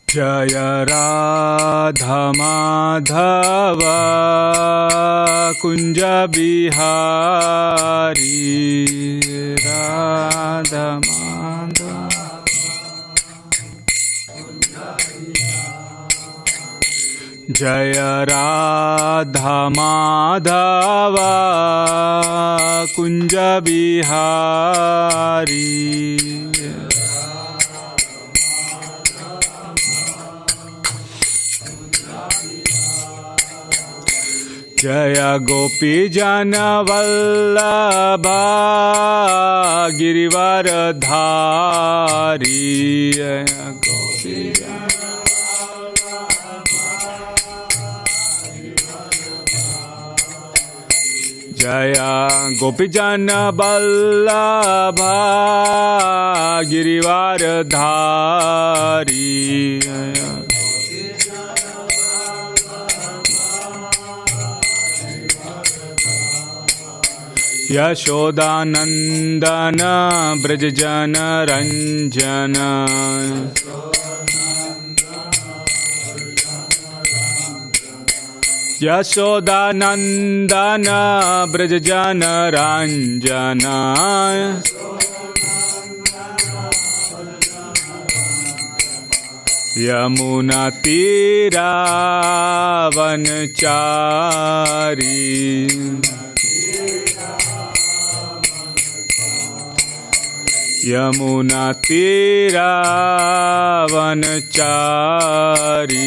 जय राधा माधव कुंज बिहारी राधा माधव जय राधा माधव कुंज बिहारी जय गोपी जन वल्लभा गिरिवरधारी जय गोपी जय गोपी जन वल्लभा गिरिवरधारी यशोदानंदन ब्रज जन रंजन यशोदानंदन ब्रज जन रंजन यमुना तीरा वनचारी यमुना तीरा वनचारी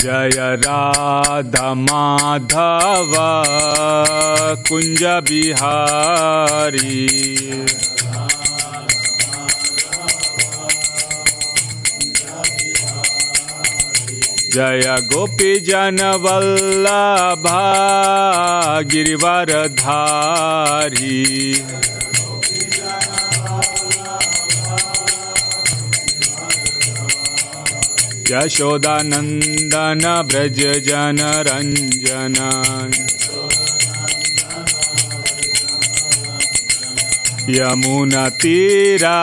जय राधा माधव कुंज बिहारी जय गोपी जन वल्लभा गिरिवरधारी यशोदानंदन ब्रज जन रंजन यमुना तीरा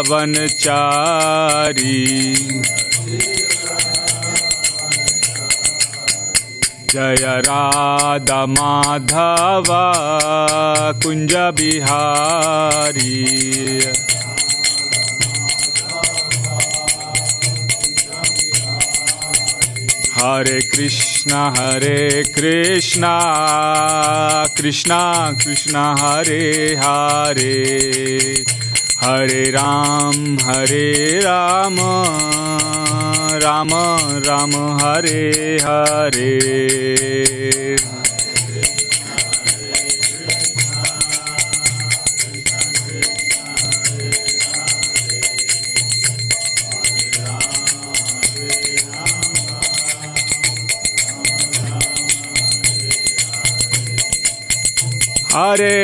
वनचारी जय राधा माधव कुंज बिहारी हरे कृष्णा कृष्णा कृष्णा हरे हरे हरे राम राम राम हरे हरे हरे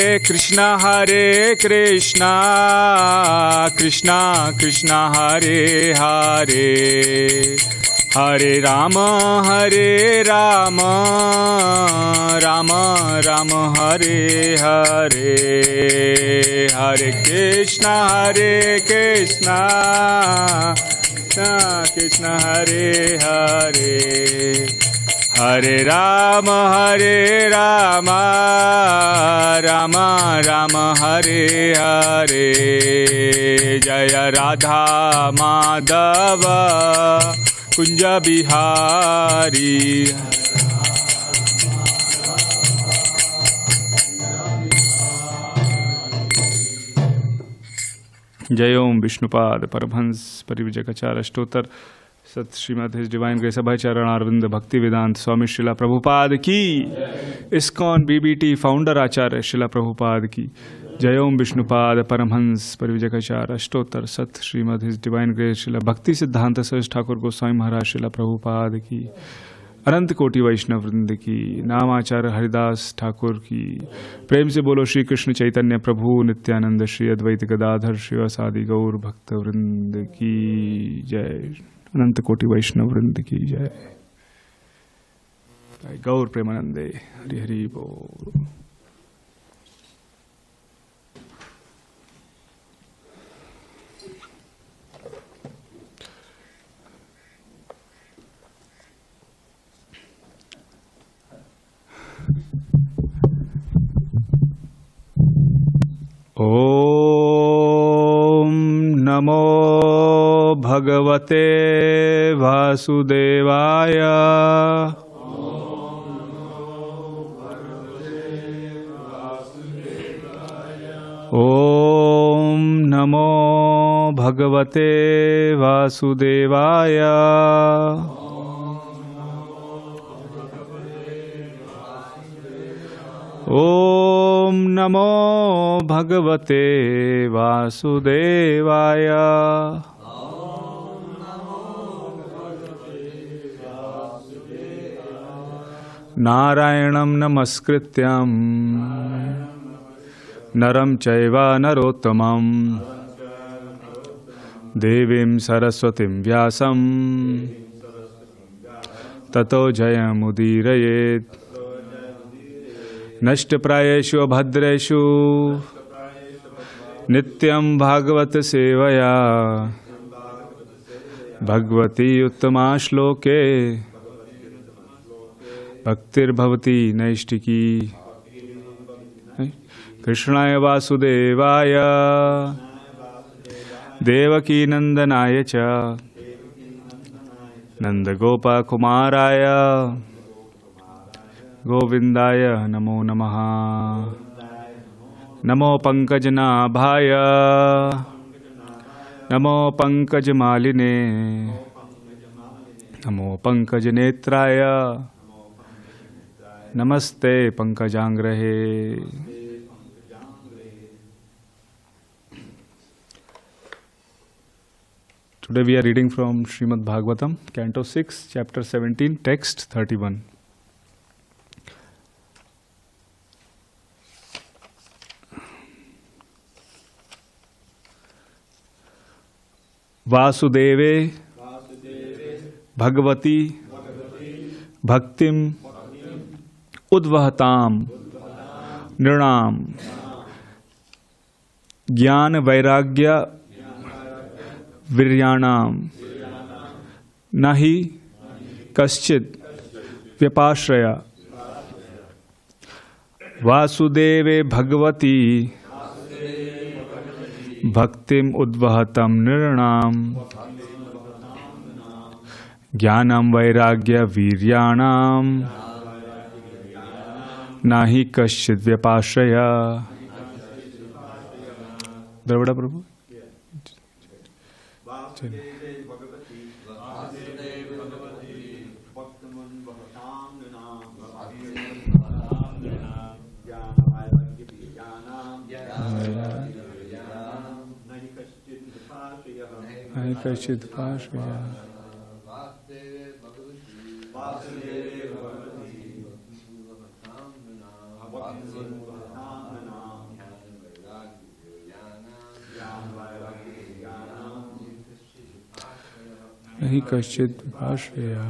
कृष्णा कृष्णा कृष्णा हरे हरे हरे राम राम राम हरे हरे हरे कृष्णा कृष्णा हरे हरे हरे राम राम राम हरे हरे जय राधा माधव कुंज बिहारी जय ओम विष्णुपाद परमहंस परिविजयकाचार्य अष्टोत्तर सत श्रीमद his divine grace Abhay Charanaravinda Bhaktivedanta Swami Srila Prabhupada की ISKCON BBT founder acharya Srila Prabhupada की जय ओम विष्णुपाद परमहंस परिविजयकाचार्य अष्टोत्तर सत श्रीमद his divine grace Srila Bhaktisiddhanta सहज ठाकुर गोस्वामी महाराज श्रीला प्रभुपाद की अनंत कोटि वैष्णव वृंद की नाम आचार्य हरिदास ठाकुर की प्रेम से बोलो श्री कृष्ण चैतन्य प्रभु नित्यानंद श्री अद्वैत गदाधर शिवासादि गौर भक्त वृंद की जय अनंत कोटि वैष्णव वृंद की जय गौर प्रेमानंदे हरि हरि बोल। Om Namo Bhagavate Vāsudevaya. Om Namo Bhagavate Vāsudevaya. Om Namo Bhagavate Vāsudevaya. Narayanam namaskrityam naram chaiva narottamam devim saraswatim vyasam tato jayam udirayet. नष्टप्रायेषु अभद्रेषु नित्यं भागवत सेवया भगवती उत्तमा श्लोके भक्तिर्भवति नैष्टिकी. कृष्णाय वासुदेवाय देवकी नंदनाय च नंदगोपकुमाराय गोविंदाय नमो नमः. नमो पंकजनाभाय नमो पंकजमालिने नमो पंकजनेत्राय नमस्ते पंकजांग्रहे. Today we are reading from Srimad Bhagavatam, Canto 6, Chapter 17, Text 31. Vāsudeve Bhagavati Bhaktim Udvahatam Nirnam Jnana Vairagya Viryanam Nahi Kaschid Vyapashraya. Vāsudeve Bhagavati Bhaktim Udvahatam Nirnam Jnanam Vairagya Viryanam Nahi Kaschid Vyapashraya. Dravada Prabhu. Kaschid Vyapashraya. Nahi Kaschid Vyapashraya.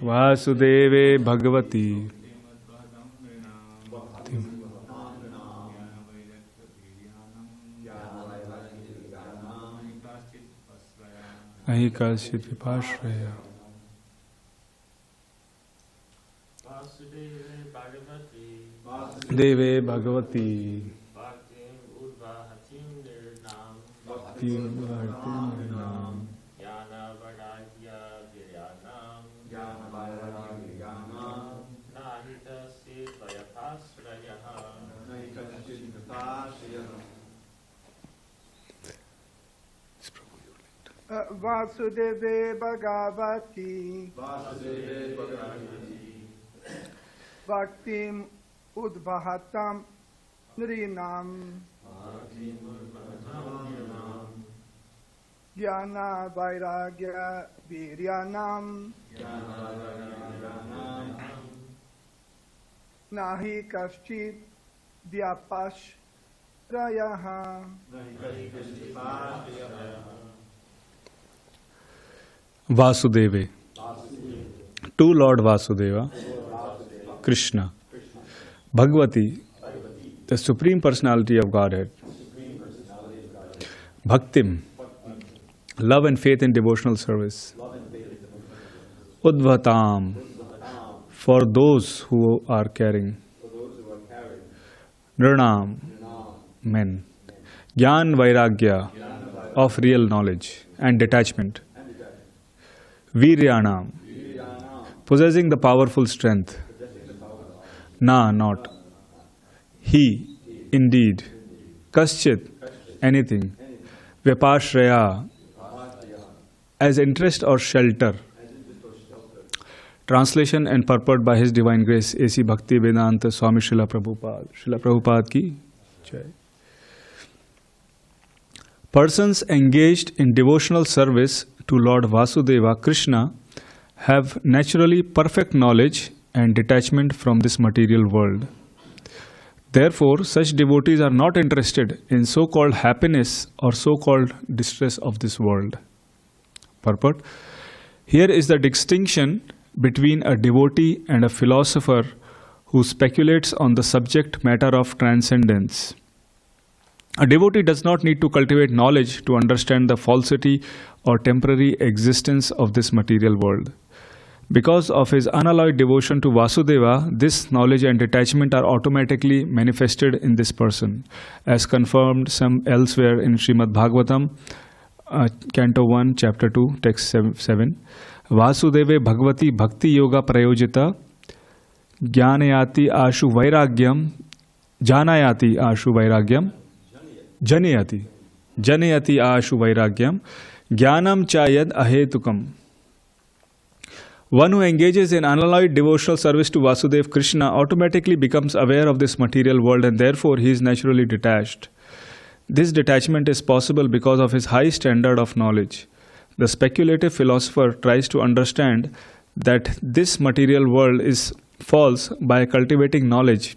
Vāsudeve Bhagavati Nahi Kaschid Vyapashraya. Deve Bhagavati Bhakti Udvahatam Vāsudeve Bhagavati Bhaktim Udvahatam Nrinam Jnana Vairagya Viryanam Nahi Kaschid Vyapashraya. Vāsudeve. To Lord Vāsudeva, Krishna. Bhagavati, the Supreme Personality of Godhead. Bhaktim, love and faith in devotional service. Udvatam, for those who are caring. Nirnam, men. Gyan Vairagya, of real knowledge and detachment. Viryanam, possessing the powerful strength. Na, not. He, indeed. Kaschit, anything. Vyapashraya, as interest or shelter. Translation and purport by His Divine Grace A.C. Bhakti Vedanta Swami Srila Prabhupada. Srila Prabhupada ki jai. Persons engaged in devotional service to Lord Vāsudeva, Krishna, have naturally perfect knowledge and detachment from this material world. Therefore, such devotees are not interested in so-called happiness or so-called distress of this world. Purport. Here is the distinction between a devotee and a philosopher who speculates on the subject matter of transcendence. A devotee does not need to cultivate knowledge to understand the falsity or temporary existence of this material world. Because of his unalloyed devotion to Vāsudeva, this knowledge and detachment are automatically manifested in this person, as confirmed some elsewhere in Srimad Bhagavatam, Canto 1, Chapter 2, Text 7. Vāsudeve Bhagavati Bhakti Yoga Prayojita Jnanayati Ashu Vairagyam Janayati Ashu Vairagyam Janayati Ashu Vairagyam Jnanam Chayad Ahetukam. One who engages in unalloyed devotional service to Vāsudeva Krishna automatically becomes aware of this material world and therefore he is naturally detached. This detachment is possible because of his high standard of knowledge. The speculative philosopher tries to understand that this material world is false by cultivating knowledge.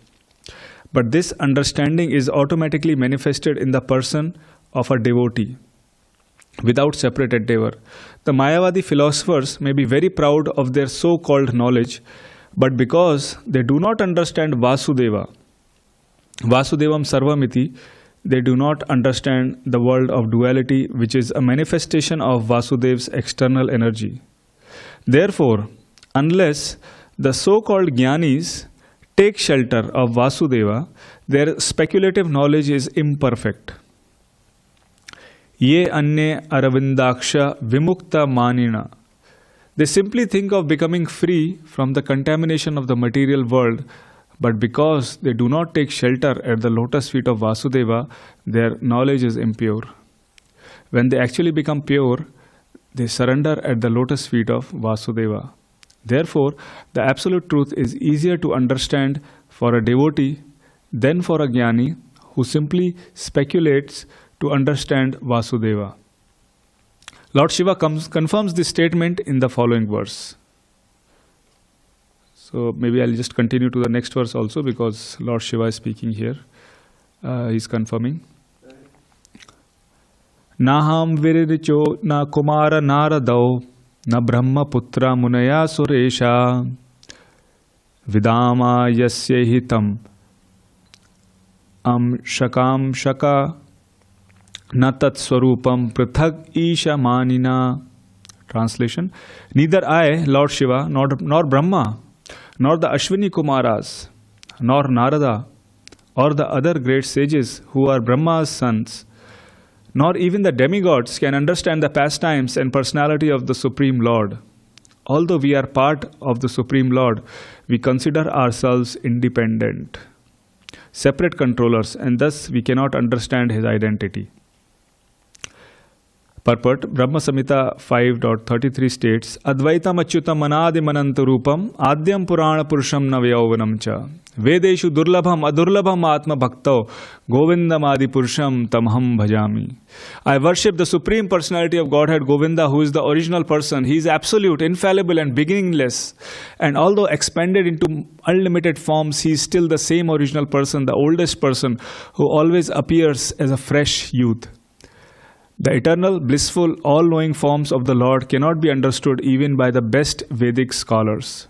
But this understanding is automatically manifested in the person of a devotee without separate endeavor. The Mayavadi philosophers may be very proud of their so-called knowledge, but because they do not understand Vāsudevam Sarvamiti, they do not understand the world of duality, which is a manifestation of Vāsudeva's external energy. Therefore, unless the so-called Jnanis take shelter of Vāsudeva, their speculative knowledge is imperfect. Ye anye aravindaksha vimukta manina. They simply think of becoming free from the contamination of the material world, but because they do not take shelter at the lotus feet of Vāsudeva, their knowledge is impure. When they actually become pure, they surrender at the lotus feet of Vāsudeva. Therefore, the absolute truth is easier to understand for a devotee than for a jnani who simply speculates to understand Vāsudeva. Lord Shiva confirms this statement in the following verse. So maybe I'll just continue to the next verse also because Lord Shiva is speaking here. He's confirming. Naham viriricho na kumara naradau na brahma putra munaya suresha vidama yasya hitam shakam shaka na tat swarupam prithag isha manina. Translation. Neither I, Lord Shiva, nor Brahma, nor the Ashwini Kumaras, nor Narada, or the other great sages who are Brahma's sons, nor even the demigods can understand the pastimes and personality of the Supreme Lord. Although we are part of the Supreme Lord, we consider ourselves independent, separate controllers, and thus we cannot understand His identity. Purport. Brahma Samhita 5.33 states, Advaitam achyutam anadimananta rupam adyam purana purusham navyauvanam cha vedeshu durlabham adurlabham atma bhaktau govindam adi purusham tamham bhajami. I worship the Supreme Personality of Godhead Govinda, who is the original person. He is absolute, infallible and beginningless. And although expanded into unlimited forms, he is still the same original person, the oldest person, who always appears as a fresh youth. The eternal, blissful, all-knowing forms of the Lord cannot be understood even by the best Vedic scholars.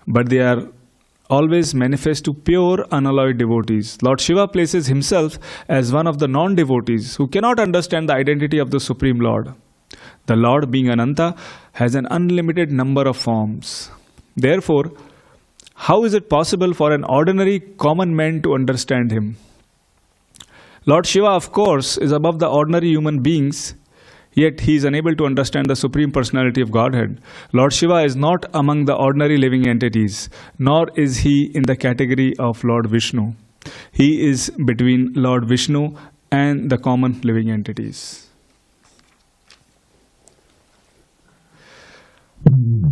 But they are always manifest to pure, unalloyed devotees. Lord Shiva places himself as one of the non-devotees who cannot understand the identity of the Supreme Lord. The Lord, being Ananta, has an unlimited number of forms. Therefore, how is it possible for an ordinary common man to understand him? Lord Shiva, of course, is above the ordinary human beings, yet he is unable to understand the Supreme Personality of Godhead. Lord Shiva is not among the ordinary living entities, nor is he in the category of Lord Vishnu. He is between Lord Vishnu and the common living entities.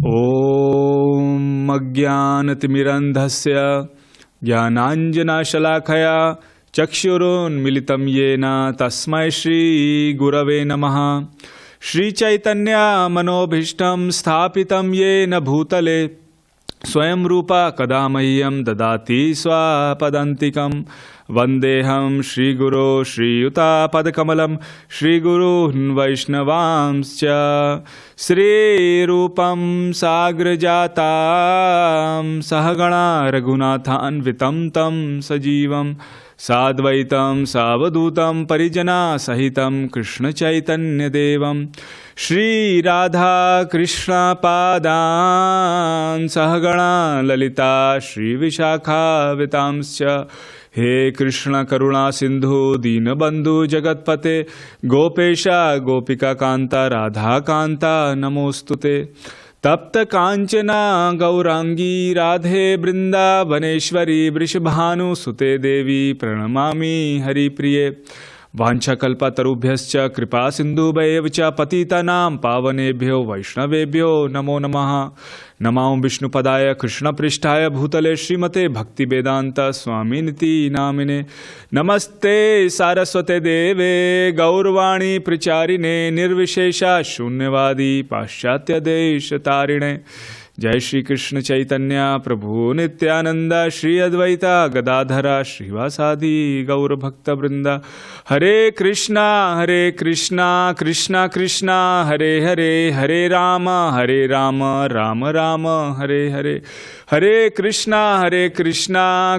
Om Ajnanatimirandhasya Jnananjanashalakaya Chakshurun Militam Yena Tasmai Shri Gurave Namaha. Shri Chaitanya Manobhishtam Sthapitam Yena Bhutale Swayam Rupa Kadamahyam Dadati Swapadantikam. Vandeham Shri Guru Shri Yuta Padakamalam Shri Guru Vaishnavamscha Sri Rupam Sagrajatam Sahagana Raghunathan Vitam Tam Sajivam Sadvaitam Savadutam Parijana Sahitam Krishna Chaitanya Devam Shri Radha Krishna Padan Sahagana Lalita Shri Vishakha Vitamscha. He Krishna Karuna Sindhu Deenabandhu Jagatpate Gopesha Gopika Kanta Radha Kanta Namostute Tapta Kanchana Gaurangi Radhe Brinda Vaneshwari Vrishabhanu Sute Devi Pranamami Hari Priye Vancha Kalpa Tarubhyascha Kripa Sindhu Bhaevcha Patita Nam Pavanebhyo Vaishnavebhyo Namo Namaha. Namam Vishnu Padaya Krishna Prishtaya Bhutale Srimate Bhakti Vedanta Swami Niti Namine. Namaste Saraswate Deve Gaurvani Pricharine Nirvishesha Shunyavadi Paschatya Desha Tarine. Jai Shri Krishna Chaitanya Prabhu Nityananda Shri Advaita Gadadhara Srivasadi Gaura Bhakta Vrinda. Hare Krishna Krishna Krishna Hare Hare Hare Rama Rama Rama Hare Hare. Hare Krishna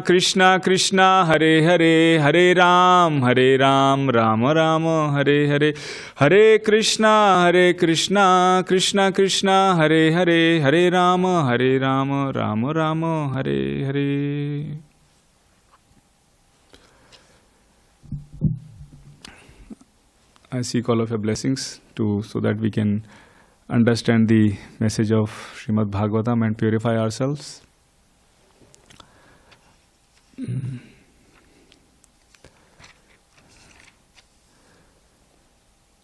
Krishna Krishna Hare Hare Hare Ram Rama Rama Hare Hare. Hare Krishna Krishna Krishna Hare Hare Hare Rama Rama Rama Hare Hare. I seek all of your blessings so that we can understand the message of Srimad Bhagavatam and purify ourselves.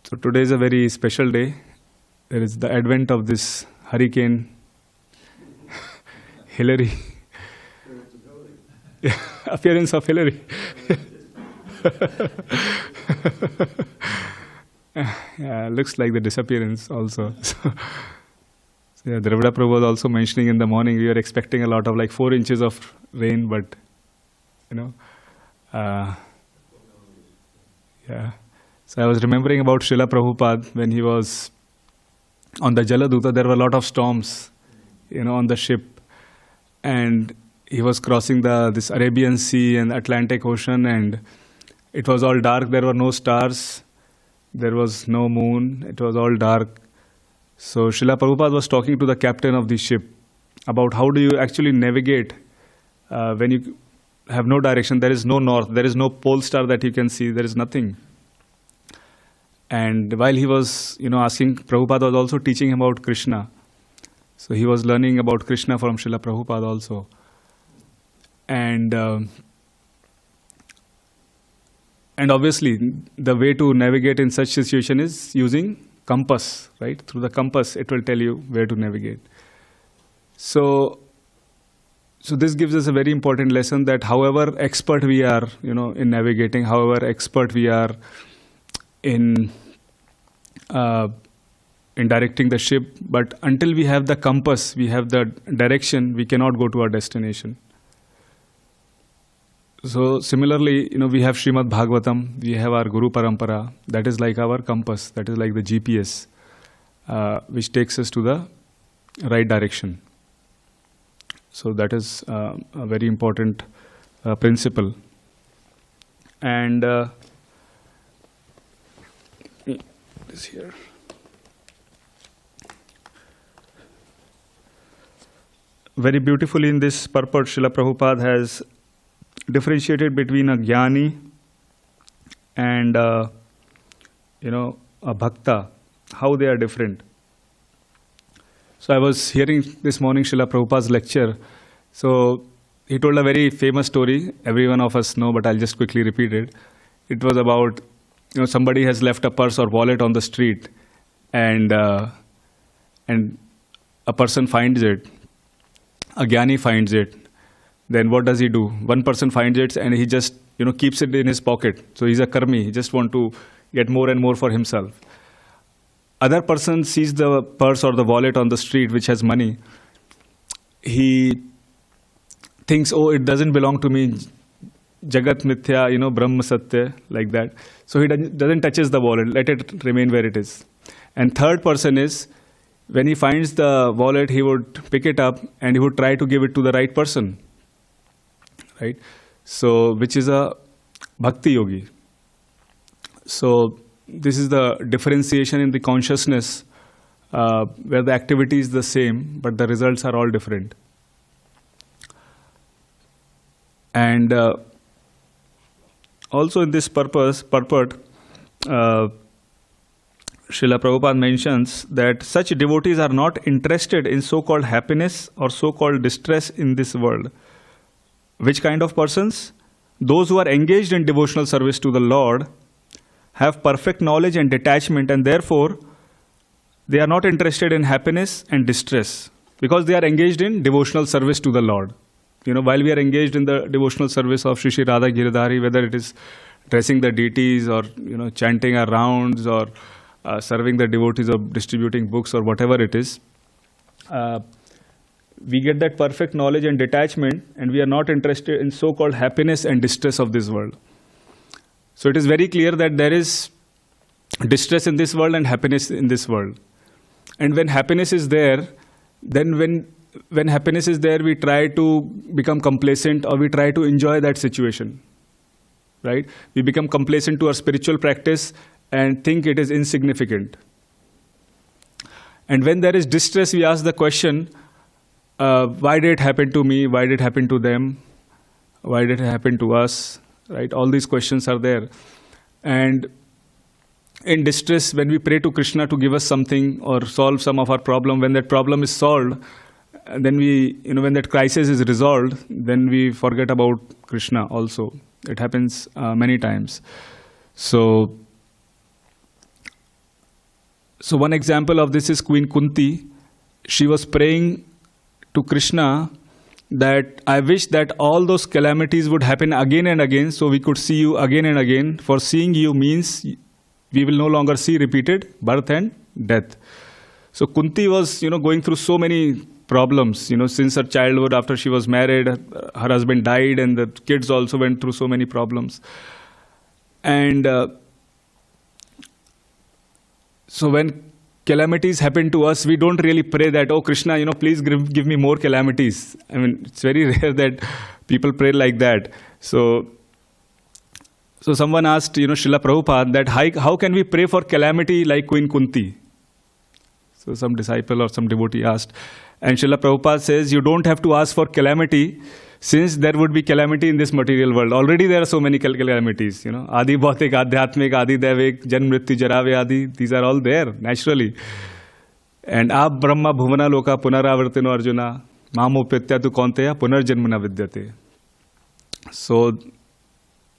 So today is a very special day. There is the advent of this hurricane Hillary. Appearance of Hillary. Yeah, looks like the disappearance also. So yeah, Dravida Prabhu was also mentioning in the morning we were expecting a lot of like 4 inches of rain, but yeah. So I was remembering about Srila Prabhupada when he was on the Jaladuta. There were a lot of storms, on the ship, and he was crossing this Arabian Sea and Atlantic Ocean, and it was all dark. There were no stars. There was no moon. It was all dark. So Srila Prabhupada was talking to the captain of the ship about how do you actually navigate when you have no direction. There is no north. There is no pole star that you can see. There is nothing. And while he was, asking, Prabhupada was also teaching him about Krishna. So he was learning about Krishna from Srila Prabhupada also. And obviously, the way to navigate in such situation is using compass, right? Through the compass, it will tell you where to navigate. So this gives us a very important lesson that however expert we are, in navigating, however expert we are in directing the ship, but until we have the compass, we have the direction, we cannot go to our destination. So similarly, we have Srimad Bhagavatam, we have our Guru Parampara, that is like our compass, that is like the GPS, which takes us to the right direction. So that is a very important principle. And this here. very beautifully in this purport, Srila Prabhupada has differentiated between a jnani and a bhakta, how they are different. So I was hearing this morning Srila Prabhupada's lecture. So he told a very famous story. Every one of us know, but I'll just quickly repeat it. It was about somebody has left a purse or wallet on the street, and a person finds it. A jnani finds it. Then what does he do? One person finds it and he just keeps it in his pocket. So he's a karmi. He just want to get more and more for himself. Other person sees the purse or the wallet on the street which has money. He thinks, oh, it doesn't belong to me. Jagat mithya, Brahma satya, like that. So he doesn't touches the wallet. Let it remain where it is. And third person is, when he finds the wallet, he would pick it up and he would try to give it to the right person. Right? So, which is a bhakti yogi. So, this is the differentiation in the consciousness where the activity is the same, but the results are all different. And also in this purport, Srila Prabhupada mentions that such devotees are not interested in so-called happiness or so-called distress in this world. Which kind of persons? Those who are engaged in devotional service to the Lord have perfect knowledge and detachment, and therefore they are not interested in happiness and distress because they are engaged in devotional service to the Lord. While we are engaged in the devotional service of Shri Shri Radha Giridhari, whether it is dressing the deities or chanting our rounds or serving the devotees or distributing books or whatever it is, we get that perfect knowledge and detachment, and we are not interested in so-called happiness and distress of this world. So it is very clear that there is distress in this world and happiness in this world. And when happiness is there, then when happiness is there, we try to become complacent or we try to enjoy that situation. Right? We become complacent to our spiritual practice and think it is insignificant. And when there is distress, we ask the question, why did it happen to me? Why did it happen to them? Why did it happen to us? Right? All these questions are there. And in distress, when we pray to Krishna to give us something or solve some of our problem, when that problem is solved, then when that crisis is resolved, then we forget about Krishna also. It happens many times. So one example of this is Queen Kunti. She was praying to Krishna that I wish that all those calamities would happen again and again so we could see you again and again. For seeing you means we will no longer see repeated birth and death. So Kunti was going through so many problems, since her childhood. After she was married, her husband died and the kids also went through so many problems. And so when calamities happen to us, we don't really pray that, oh Krishna, please give me more calamities. I mean, it's very rare that people pray like that. So someone asked, Srila Prabhupada that how can we pray for calamity like Queen Kunti? So some disciple or some devotee asked. And Srila Prabhupada says, you don't have to ask for calamity, since there would be calamity in this material world. Already there are so many calamities, Adi Bhautik, Adhyatmik, Adi Devik, Jan Mrityu, Jarave Adi, these are all there naturally. And Ab Brahma Bhuvana Loka Punaravartino Arjuna, Mamopetya tu Kaunteya Punarjanmana Vidyate. So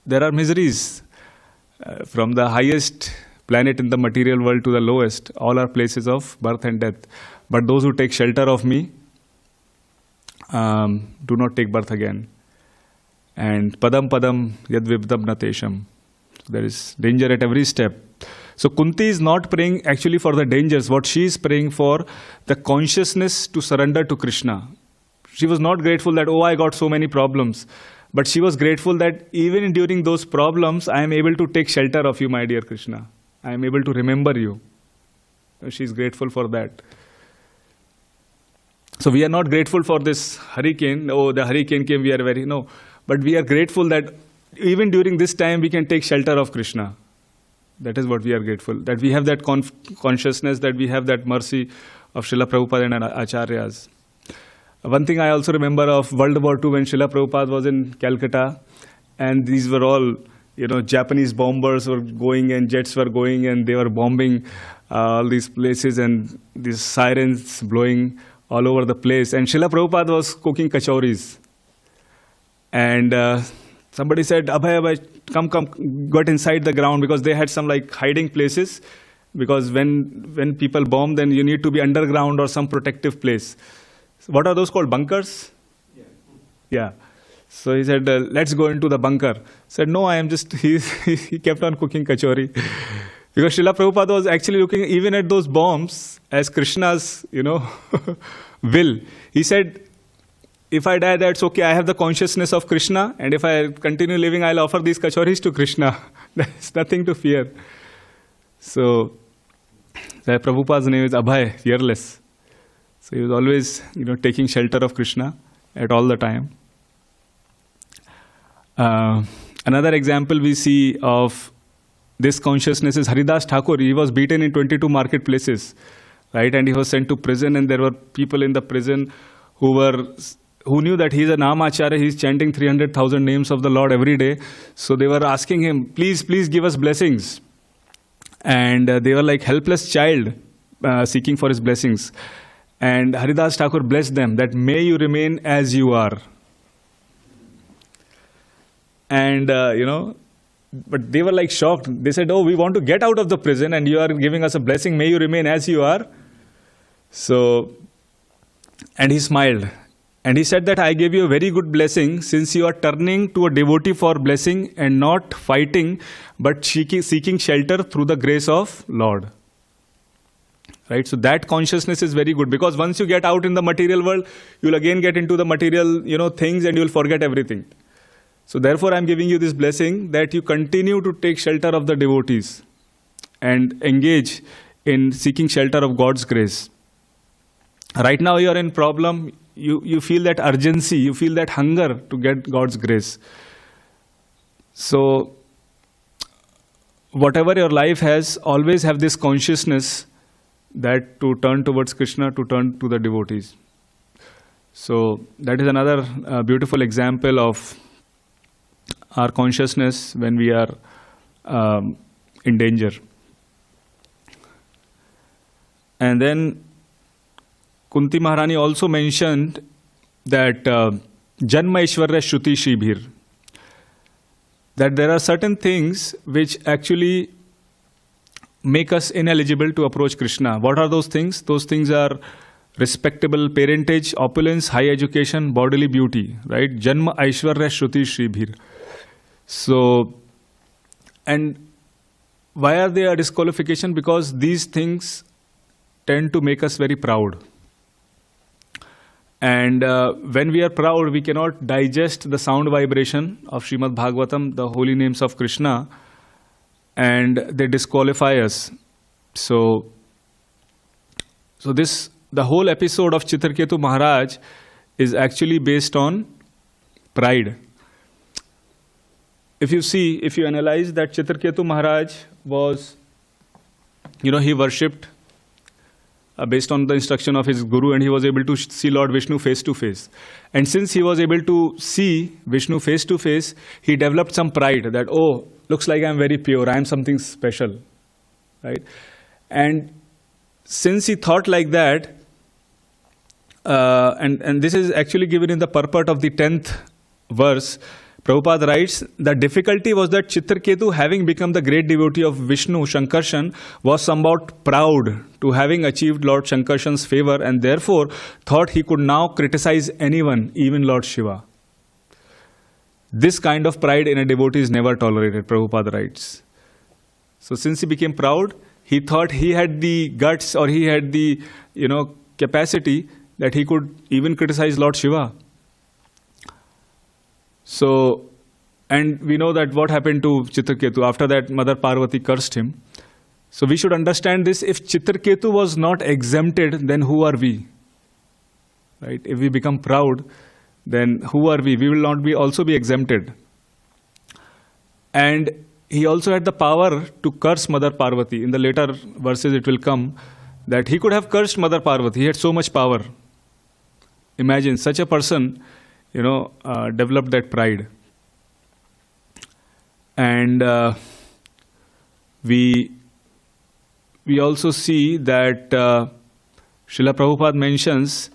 there are miseries from the highest planet in the material world to the lowest. All are places of birth and death. But those who take shelter of me do not take birth again. And padam padam yad vibdam natesham. There is danger at every step. So Kunti is not praying actually for the dangers. What she is praying for, the consciousness to surrender to Krishna. She was not grateful that, oh, I got so many problems. But she was grateful that even during those problems, I am able to take shelter of you, my dear Krishna. I am able to remember you. She is grateful for that. So we are not grateful for this hurricane. Oh, the hurricane came, we are very, no. But we are grateful that even during this time, we can take shelter of Krishna. That is what we are grateful. That we have that consciousness, that we have that mercy of Srila Prabhupada and Acharyas. One thing I also remember of World War II when Srila Prabhupada was in Calcutta, and these were all, Japanese bombers were going and jets were going and they were bombing all these places and these sirens blowing all over the place. And Srila Prabhupada was cooking kachoris. And somebody said, Abhay, come, got inside the ground, because they had some like hiding places. Because when people bomb, then you need to be underground or some protective place. What are those called? Bunkers? Yeah. So he said, let's go into the bunker. Said, no, I am just, he kept on cooking kachori. Because Srila Prabhupada was actually looking even at those bombs as Krishna's, will. He said, if I die, that's okay. I have the consciousness of Krishna. And if I continue living, I'll offer these kachoris to Krishna. There's nothing to fear. So, Prabhupada's name is Abhay, fearless. So he was always, taking shelter of Krishna at all the time. Another example we see of this consciousness is Haridas Thakur. He was beaten in 22 marketplaces, right? And he was sent to prison, and there were people in the prison who knew that he's a Namacharya, he's chanting 300,000 names of the Lord every day. So they were asking him, please give us blessings. And they were like helpless child seeking for his blessings. And Haridas Thakur blessed them that may you remain as you are. And, but they were like shocked. They said, oh, we want to get out of the prison and you are giving us a blessing. May you remain as you are. So, and he smiled. And he said that I gave you a very good blessing since you are turning to a devotee for blessing and not fighting, but seeking shelter through the grace of Lord. Right? So that consciousness is very good, because once you get out in the material world, you'll again get into the material, things, and you'll forget everything. So therefore, I'm giving you this blessing that you continue to take shelter of the devotees and engage in seeking shelter of God's grace. Right now, you are in problem. You feel that urgency, you feel that hunger to get God's grace. So, whatever your life has, always have this consciousness that to turn towards Krishna, to turn to the devotees. So, that is another beautiful example of our consciousness when we are in danger. And then Kunti Maharani also mentioned that Janma Ishwarya Shruti Shibhir, that there are certain things which actually make us ineligible to approach Krishna. What are those things? Those things are respectable parentage, opulence, high education, bodily beauty, right? Janma Aishwarya Shruti Shibhir. So, and why are they a disqualification? Because these things tend to make us very proud. And when we are proud, we cannot digest the sound vibration of Srimad Bhagavatam, the holy names of Krishna, and they disqualify us. So the whole episode of Chitraketu Maharaj is actually based on pride. If you analyze that Chitraketu Maharaj was, he worshipped based on the instruction of his guru, and he was able to see Lord Vishnu face to face. And since he was able to see Vishnu face to face, he developed some pride that, oh, looks like I'm very pure, I'm something special, right? And since he thought like that, and this is actually given in the purport of the 10th verse, Prabhupada writes, the difficulty was that Chitraketu, having become the great devotee of Vishnu, Shankarshan, was somewhat proud to having achieved Lord Shankarshan's favor, and therefore thought he could now criticize anyone, even Lord Shiva. This kind of pride in a devotee is never tolerated, Prabhupada writes. So since he became proud, he thought he had the guts, or he had the capacity that he could even criticize Lord Shiva. So, and we know that what happened to Chitraketu. After that, Mother Parvati cursed him. So we should understand this. If Chitraketu was not exempted, then who are we? Right? If we become proud, then who are we? We will not also be exempted. And he also had the power to curse Mother Parvati. In the later verses it will come that he could have cursed Mother Parvati. He had so much power. Imagine such a person, developed that pride. And we also see that Srila Prabhupada mentions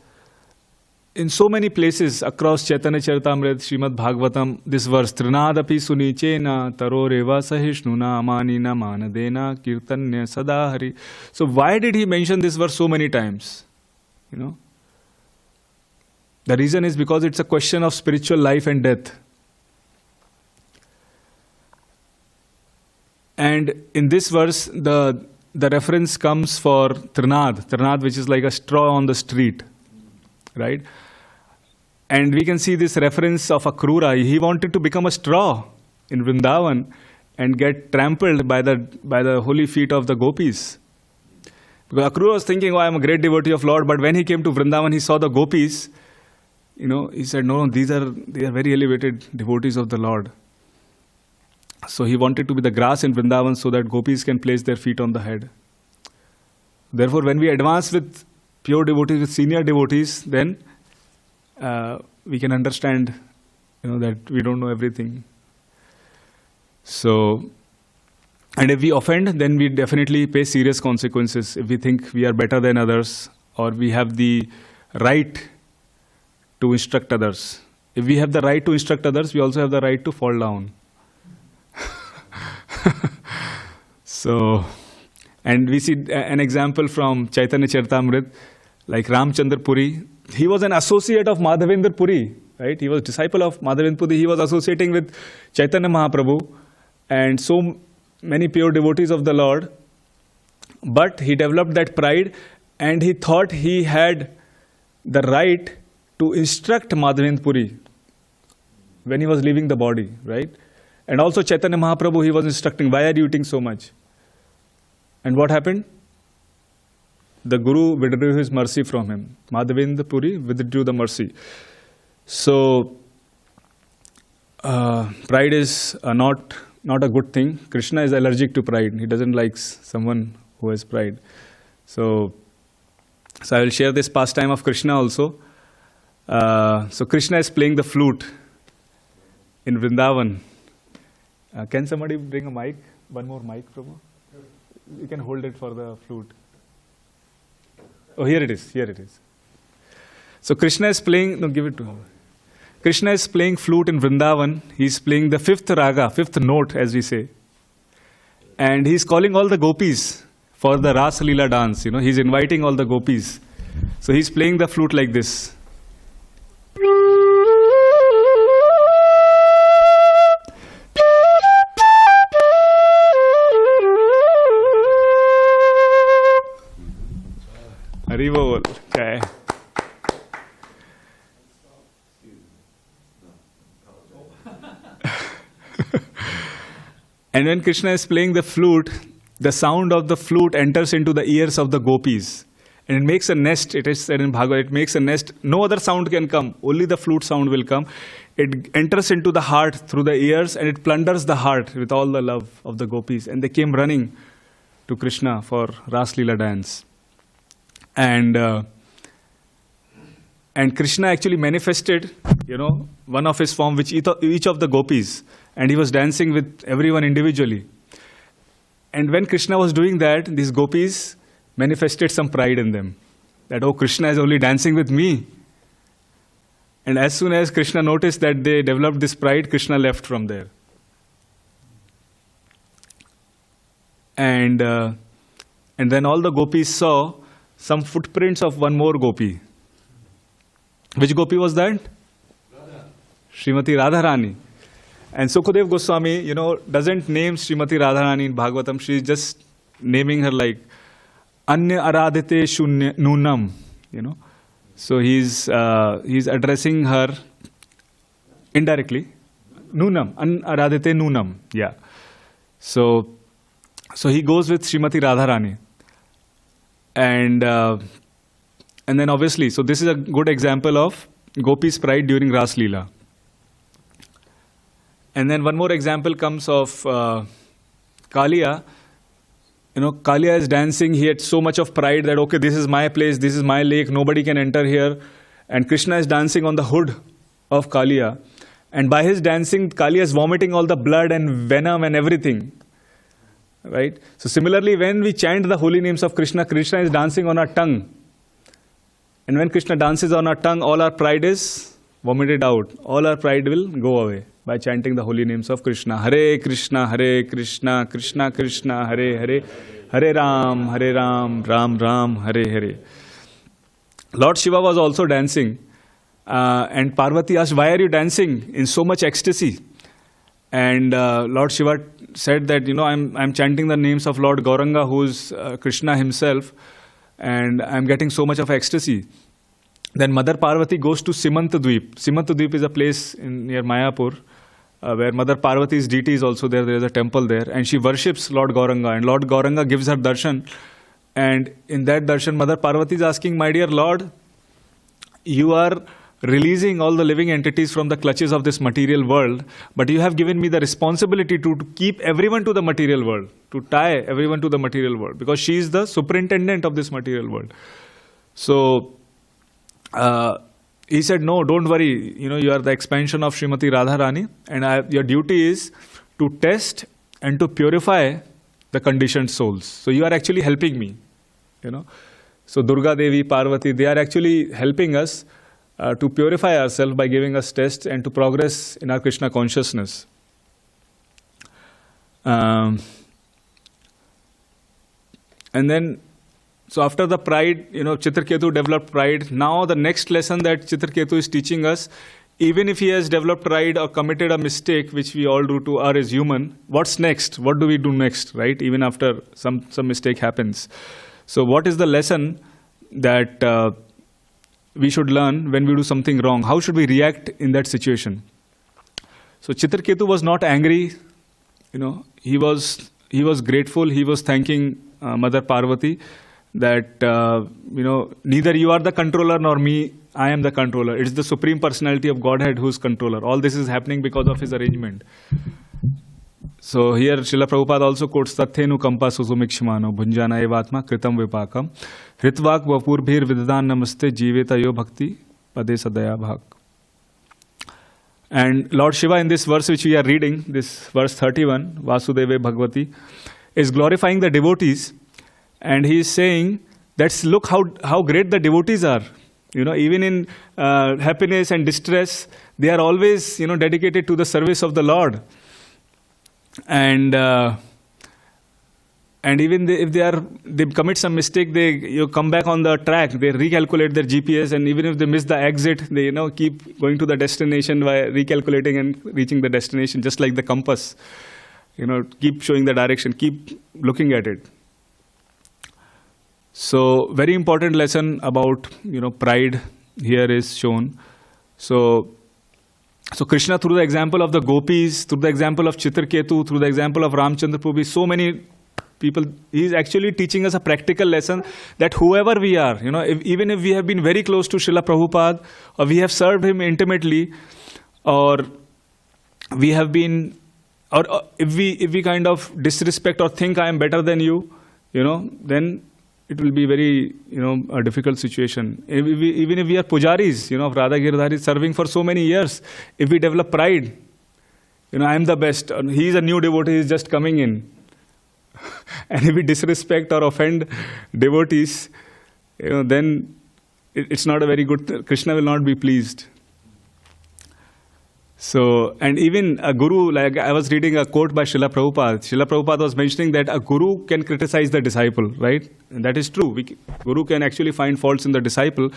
in so many places across Chaitanya Charitamrita, Srimad Bhagavatam, this verse, Trinadapi sunichena taroreva sahishnuna amanina manadena kirtanya sadahari. So why did he mention this verse so many times? The reason is because it's a question of spiritual life and death. And in this verse, the reference comes for Trinad, which is like a straw on the street, right? And we can see this reference of Akrura. He wanted to become a straw in Vrindavan and get trampled by the holy feet of the gopis. Because Akrura was thinking, I am a great devotee of Lord, but when he came to Vrindavan, he saw the gopis. He said, no, these are very elevated devotees of the Lord. So he wanted to be the grass in Vrindavan so that gopis can place their feet on the head. Therefore, when we advance with pure devotees, with senior devotees, then we can understand, that we don't know everything. So, and if we offend, then we definitely pay serious consequences. If we think we are better than others, or we have the right to instruct others. If we have the right to instruct others, we also have the right to fall down. So, and we see an example from Chaitanya Charitamrita, like Ramchandra Puri. He was an associate of Madhavendra Puri, right? He was disciple of Madhavendra Puri. He was associating with Chaitanya Mahaprabhu and so many pure devotees of the Lord. But he developed that pride and he thought he had the right to instruct Madhavendra Puri when he was leaving the body, right? And also Chaitanya Mahaprabhu, he was instructing, why are you eating so much? And what happened? The Guru withdrew his mercy from him. Madhavendra Puri withdrew the mercy. So, pride is not a good thing. Krishna is allergic to pride. He doesn't like someone who has pride. So I will share this pastime of Krishna also. So Krishna is playing the flute in Vrindavan. Can somebody bring a mic? One more mic, Prabhu? You can hold it for the flute. Oh, here it is. So Krishna is playing, no, give it to him. Krishna is playing flute in Vrindavan. He's playing the fifth raga, fifth note, as we say. And he's calling all the gopis for the Ras Leela dance. He's inviting all the gopis. So he's playing the flute like this. Haribol. Okay. And when Krishna is playing the flute, the sound of the flute enters into the ears of the gopis. And it makes a nest, it is said in Bhagavad, it makes a nest. No other sound can come, only the flute sound will come. It enters into the heart through the ears and it plunders the heart with all the love of the gopis. And they came running to Krishna for Ras Leela dance. And Krishna actually manifested, one of his form which each of the gopis. And he was dancing with everyone individually. And when Krishna was doing that, these gopis manifested some pride in them. That, oh, Krishna is only dancing with me. And as soon as Krishna noticed that they developed this pride, Krishna left from there. And then all the gopis saw some footprints of one more gopi. Which gopi was that? Radha. Srimati Radharani. And Sukadeva Goswami, doesn't name Srimati Radharani in Bhagavatam. She is just naming her like Anya Aradhite Shunya Nunam. So he's addressing her indirectly. Nunam. An Aradhite Nunam. Yeah. So he goes with Srimati Radharani. And then obviously, so this is a good example of Gopi's pride during Ras Leela. And then one more example comes of Kaliya. Kaliya is dancing. He had so much of pride that, okay, this is my place, this is my lake, nobody can enter here. and Krishna is dancing on the hood of Kaliya, and by his dancing, Kaliya is vomiting all the blood and venom and everything. Right? So similarly, when we chant the holy names of Krishna, Krishna is dancing on our tongue. And when Krishna dances on our tongue, all our pride is vomited out. All our pride will go away by chanting the holy names of Krishna. Hare Krishna, Krishna Krishna, Hare Hare, Hare Ram, Ram Ram, Hare Hare. Lord Shiva was also dancing. And Parvati asked, why are you dancing in so much ecstasy? And Lord Shiva said that, I'm chanting the names of Lord Gauranga, who is Krishna himself, and I'm getting so much of ecstasy. Then Mother Parvati goes to Simantadweep. Simantadweep is a place near Mayapur, where Mother Parvati's deity is also there. There is a temple there, and she worships Lord Gauranga, and Lord Gauranga gives her darshan. And in that darshan, Mother Parvati is asking, my dear Lord, you are releasing all the living entities from the clutches of this material world, but you have given me the responsibility to keep everyone to the material world, to tie everyone to the material world, because she is the superintendent of this material world. So he said, no, don't worry, you are the expansion of Srimati Radharani, and your duty is to test and to purify the conditioned souls. So you are actually helping me, So Durga Devi, Parvati, they are actually helping us to purify ourselves by giving us tests and to progress in our Krishna consciousness. And then, so after the pride, Chitraketu developed pride. Now the next lesson that Chitraketu is teaching us, even if he has developed pride or committed a mistake, which we all do to as human, what's next? What do we do next, right? Even after some mistake happens. So what is the lesson that we should learn when we do something wrong? How should we react in that situation? So Chitraketu was not angry, he was grateful. He was thanking Mother Parvati that neither you are the controller nor me, I am the controller. It's the Supreme Personality of Godhead who is controller. All this is happening because of his arrangement. So here Srila Prabhupada also quotes Tathenu kampa suzumikshmano bhunjana evatma kritam vipakam hritvak vapurbhir vidadan namaste jiveta yo bhakti pade sadaya bhak. And Lord Shiva in this verse which we are reading, this verse 31, Vāsudeva Bhagavati, is glorifying the devotees, and he is saying that look how great the devotees are. Even in happiness and distress, they are always dedicated to the service of the Lord. And even if they commit some mistake, you come back on the track, they recalculate their GPS, and even if they miss the exit, they keep going to the destination by recalculating and reaching the destination, just like the compass. Keep showing the direction, keep looking at it. So very important lesson about pride here is shown. So Krishna, through the example of the gopis, through the example of Chitraketu, through the example of Ramchandra Prabhu, so many people, he is actually teaching us a practical lesson that whoever we are, even if we have been very close to Srila Prabhupada, or we have served him intimately, or we have been, or if we kind of disrespect or think I am better than you, then it will be very, a difficult situation. Even if we are pujaris, of Radha Girdhari, serving for so many years, if we develop pride, I am the best, he is a new devotee, he is just coming in. And if we disrespect or offend devotees, then it's not a very good, Krishna will not be pleased. So, and even a guru, like I was reading a quote by Srila Prabhupada. Srila Prabhupada was mentioning that a guru can criticize the disciple, right? And that is true. Guru can actually find faults in the disciple.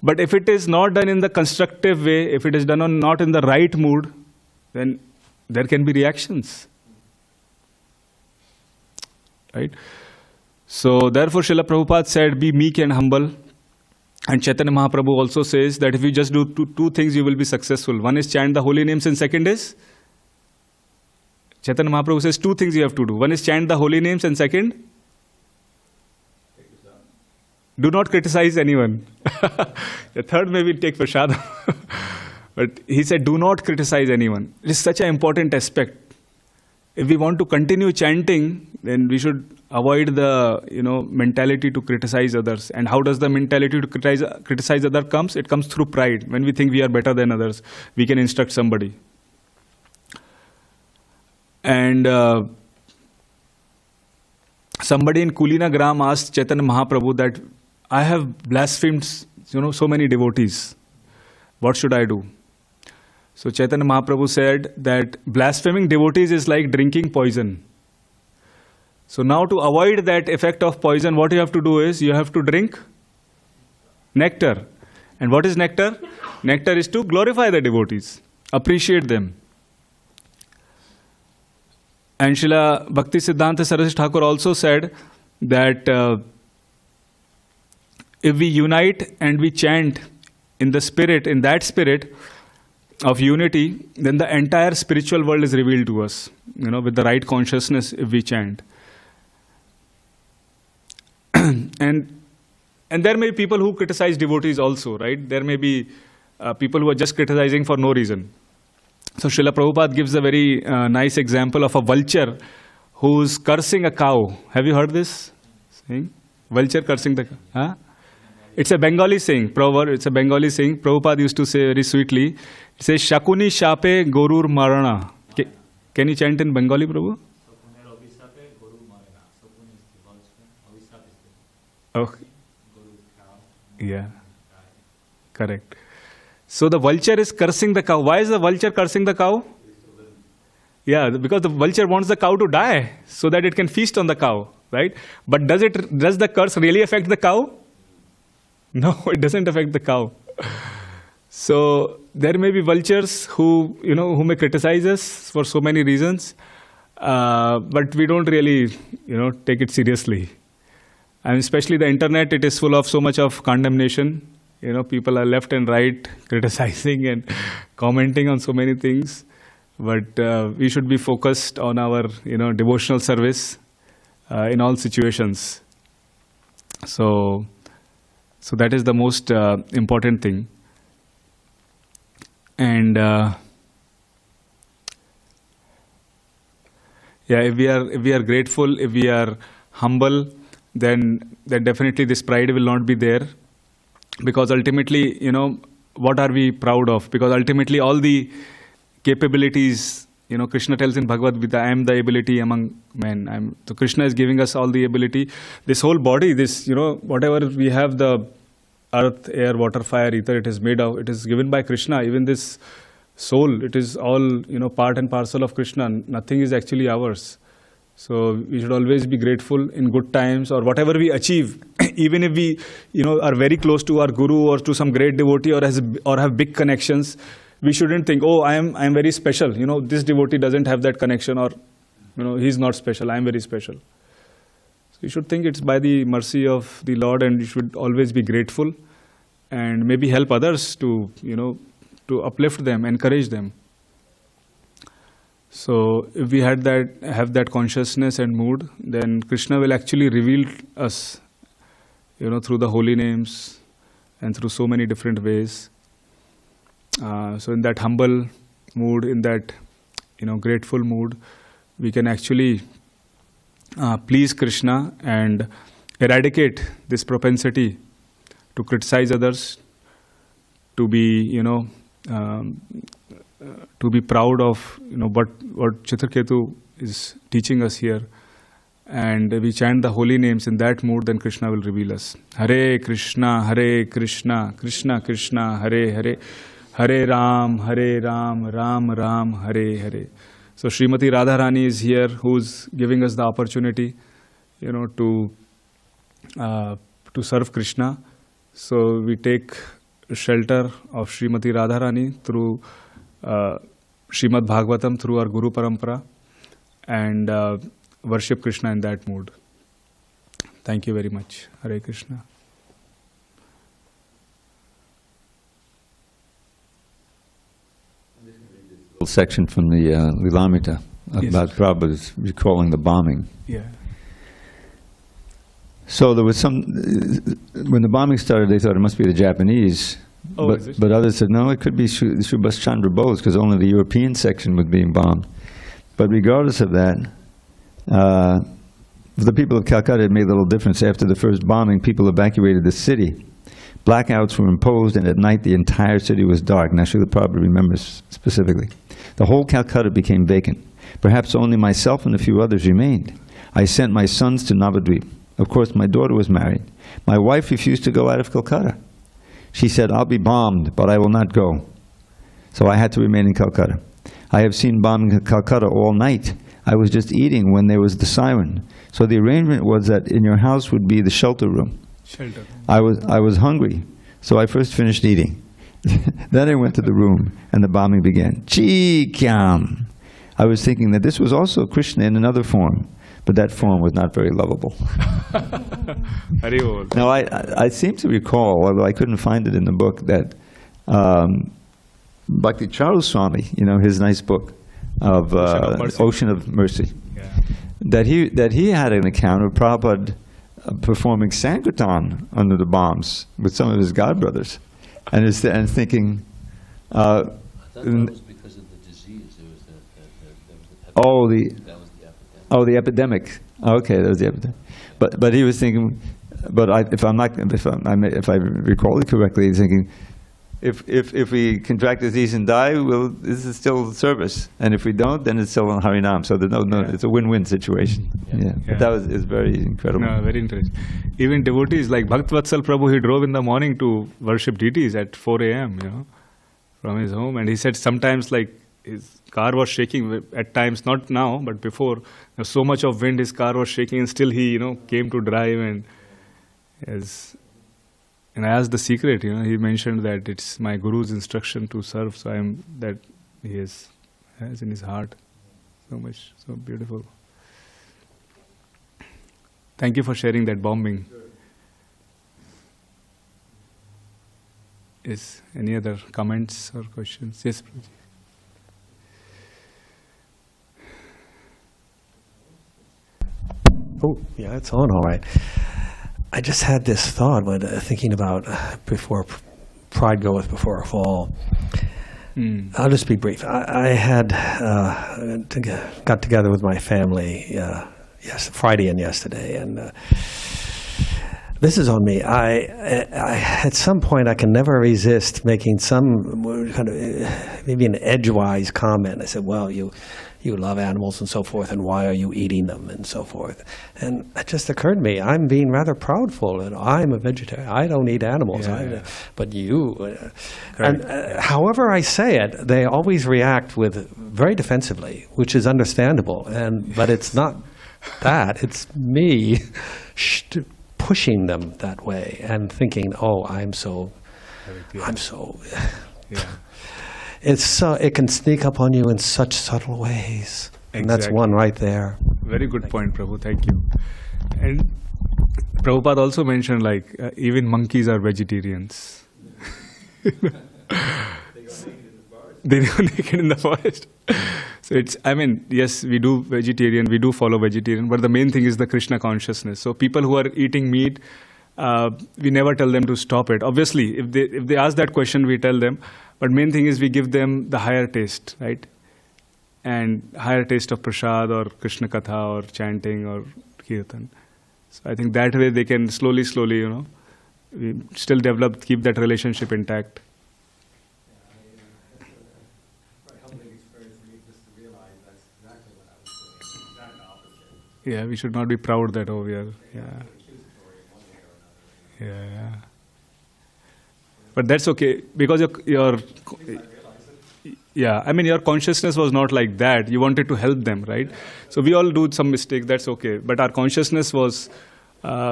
But if it is not done in the constructive way, if it is done not in the right mood, then there can be reactions. Right? So, therefore, Srila Prabhupada said, be meek and humble. And Chaitanya Mahaprabhu also says that if you just do two things, you will be successful. One is chant the holy names, and second is, Chaitanya Mahaprabhu says two things you have to do. One is chant the holy names, and second, do not criticize anyone. The third maybe take prasadam. But he said, do not criticize anyone. It is such an important aspect. if we want to continue chanting, then we should avoid the mentality to criticize others. And how does the mentality to criticize others comes? It comes through pride. When we think we are better than others, we can instruct somebody. And somebody in Kulinagram asked Chaitanya Mahaprabhu that I have blasphemed so many devotees. What should I do? So Chaitanya Mahaprabhu said that blaspheming devotees is like drinking poison. So now to avoid that effect of poison, what you have to do is you have to drink nectar. And what is nectar? Nectar is to glorify the devotees, appreciate them. And Srila Bhakti Siddhanta Saraswati Thakur also said that if we unite and we chant in the spirit, in that spirit of unity, then the entire spiritual world is revealed to us, with the right consciousness if we chant. And there may be people who criticize devotees also, right? There may be people who are just criticizing for no reason. So Srila Prabhupada gives a very nice example of a vulture who's cursing a cow. Have you heard this saying? Vulture cursing the cow. Huh? It's a Bengali saying, proverb. It's a Bengali saying. Prabhupada used to say very sweetly. It says, Shakuni shape gorur marana. Can you chant in Bengali, Prabhu? Oh. Yeah. Correct. So the vulture is cursing the cow. Why is the vulture cursing the cow? Yeah, because the vulture wants the cow to die so that it can feast on the cow, right? But does the curse really affect the cow? No, it doesn't affect the cow. So there may be vultures who may criticize us for so many reasons, but we don't really take it seriously. And especially the internet, it is full of so much of condemnation. People are left and right criticizing and commenting on so many things. But we should be focused on our devotional service in all situations. So that is the most important thing. And if we are grateful, if we are humble, then definitely this pride will not be there. Because ultimately, what are we proud of? Because ultimately all the capabilities, Krishna tells in Bhagavad Gita, I am the ability among men. So Krishna is giving us all the ability. This whole body, this, whatever we have, the earth, air, water, fire, ether, it is made of, it is given by Krishna. Even this soul, it is all, part and parcel of Krishna. Nothing is actually ours. So we should always be grateful in good times or whatever we achieve. Even if we, are very close to our guru or to some great devotee or have big connections, we shouldn't think, oh, I am very special. This devotee doesn't have that connection, or he's not special. I am very special. So you should think it's by the mercy of the Lord, and you should always be grateful and maybe help others to uplift them, encourage them. So if we have that consciousness and mood, then Krishna will actually reveal us, through the holy names and through so many different ways. So in that humble mood, in that grateful mood, we can actually please Krishna and eradicate this propensity to criticize others, to be to be proud of what Chitraketu is teaching us here. And we chant the holy names in that mood, then Krishna will reveal us. Hare Krishna, Krishna Krishna, Hare Hare, Hare Ram, Ram Ram, Hare Hare. So Srimati Radharani is here, who's giving us the opportunity, to serve Krishna. So we take shelter of Srimati Radharani through Srimad Bhagavatam, through our Guru Parampara, and worship Krishna in that mood. Thank you very much. Hare Krishna. Section from the Lilamrita about Prabhupada's recalling the bombing. Yeah. So there was when the bombing started, they thought it must be the Japanese. Oh, but others said, no, it could be Subhash Chandra Bose, because only the European section was being bombed. But regardless of that, for the people of Calcutta, it made little difference. After the first bombing, people evacuated the city. Blackouts were imposed, and at night the entire city was dark. Now, Srila Prabhupada remembers specifically. The whole Calcutta became vacant. Perhaps only myself and a few others remained. I sent my sons to Navadvip. Of course, my daughter was married. My wife refused to go out of Calcutta. She said, "I'll be bombed, but I will not go." So I had to remain in Calcutta. I have seen bombing in Calcutta all night. I was just eating when there was the siren. So the arrangement was that in your house would be the shelter room. Shelter. I was hungry, so I first finished eating. Then I went to the room, and the bombing began. Chi-kyam! I was thinking that this was also Krishna in another form, but that form was not very lovable. Now, I seem to recall, although I couldn't find it in the book, that Bhakti Charles Swami, his nice book of Ocean of Mercy, Yeah. that he had an account of Prabhupada performing Sankirtan under the bombs with some of his godbrothers, and thinking. I thought that was because of the disease. There was the the epidemic. Okay, that was the epidemic. But he was thinking. But if I recall it correctly, he's thinking, if we contract disease and die, this is still service, and if we don't, then it's still on Harinam. So it's a win-win situation. Yeah. But that is very incredible. No, very interesting. Even devotees like Bhaktvatsal Prabhu, he drove in the morning to worship deities at 4 a.m. From his home, and he said sometimes his car was shaking at times, not now, but before. There was so much of wind, his car was shaking, and still he came to drive. And I asked the secret. He mentioned that it's my guru's instruction to serve. So that he has in his heart so much, so beautiful. Thank you for sharing that bombing. Is any other comments or questions? Yes, Prabhuji. Oh, yeah, it's on all right. I just had this thought when thinking about before pride goeth before a fall. I'll just be brief. I had got together with my family Friday and yesterday, and this is on me. I at some point I can never resist making some kind of maybe an edgewise comment. I said, "Well, you love animals and so forth, and why are you eating them and so forth?" And it just occurred to me, I'm being rather proudful, and I'm a vegetarian. I don't eat animals, but you. And however I say it, they always react with very defensively, which is understandable. But it's not that; it's me pushing them that way and thinking, "Oh, I'm so." Yeah. It can sneak up on you in such subtle ways. Exactly. And that's one right there. Very good point, Prabhu. Thank you. And Prabhupada also mentioned even monkeys are vegetarians. They go naked in the forest. So yes, we do follow vegetarian, but the main thing is the Krishna consciousness. So people who are eating meat, we never tell them to stop it. Obviously, if they ask that question, we tell them. But main thing is we give them the higher taste, right? And higher taste of prasad or Krishna Katha or chanting or kirtan. So I think that way they can slowly, we still keep that relationship intact. Yeah, we should not be proud that, we are, Yeah. But that's okay, because your consciousness was not like that. You wanted to help them, right? So we all do some mistakes, that's okay. But our consciousness was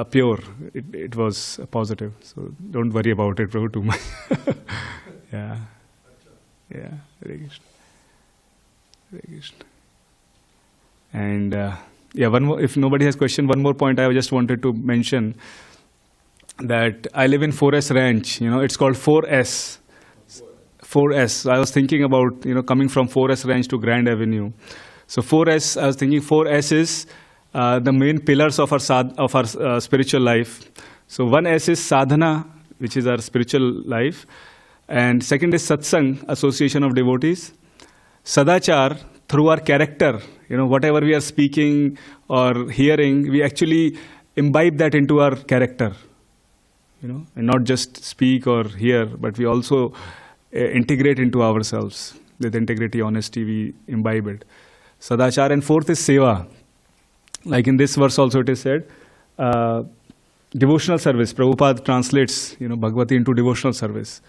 pure. It was positive. So don't worry about it, Prabhu, too much. Yeah. Hare Krishna. And one more. If nobody has question, one more point I just wanted to mention. That I live in 4S Ranch, it's called 4S. 4S. So I was thinking about, coming from 4S Ranch to Grand Avenue. So 4S, I was thinking 4S is the main pillars of our spiritual life. So one S is sadhana, which is our spiritual life. And second is satsang, association of devotees. Sadachar, through our character, whatever we are speaking or hearing, we actually imbibe that into our character, and not just speak or hear, but we also integrate into ourselves. With integrity, honesty, we imbibe it. Sadachar. And fourth is seva. Like in this verse also it is said, devotional service. Prabhupada translates, Bhagavati into devotional service.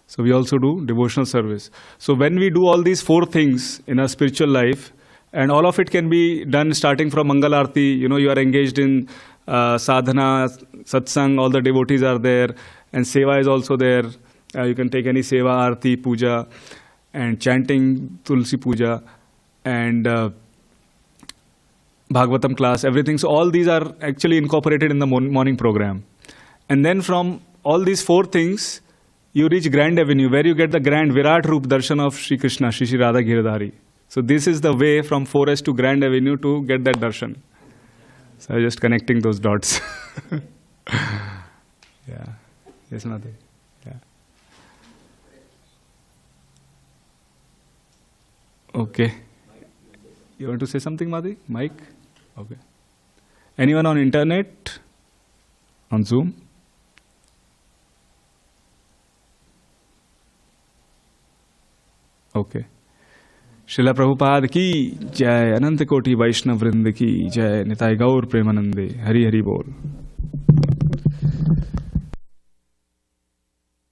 So we also do devotional service. So when we do all these four things in our spiritual life, and all of it can be done starting from Mangal Arti, you are engaged in sadhana, satsang, all the devotees are there, and seva is also there. You can take any seva, arti, puja, and chanting, tulsi puja, and Bhagavatam class, everything. So all these are actually incorporated in the morning program. And then from all these four things, you reach Grand Avenue, where you get the grand Virat Roop Darshan of Sri Krishna, Shri Shri Radha Giridhari. So this is the way from Forest to Grand Avenue to get that darshan. So I'm just connecting those dots. Yeah. Yes, Madhi. Yeah. Okay. You want to say something, Madhi? Mike? Okay. Anyone on internet? On Zoom? Okay. Srila Prabhupada ki jai, Ananta Koti Vaishnav Vrinda ki jai, Nitai Gaur Premanande, Hari Hari Bol.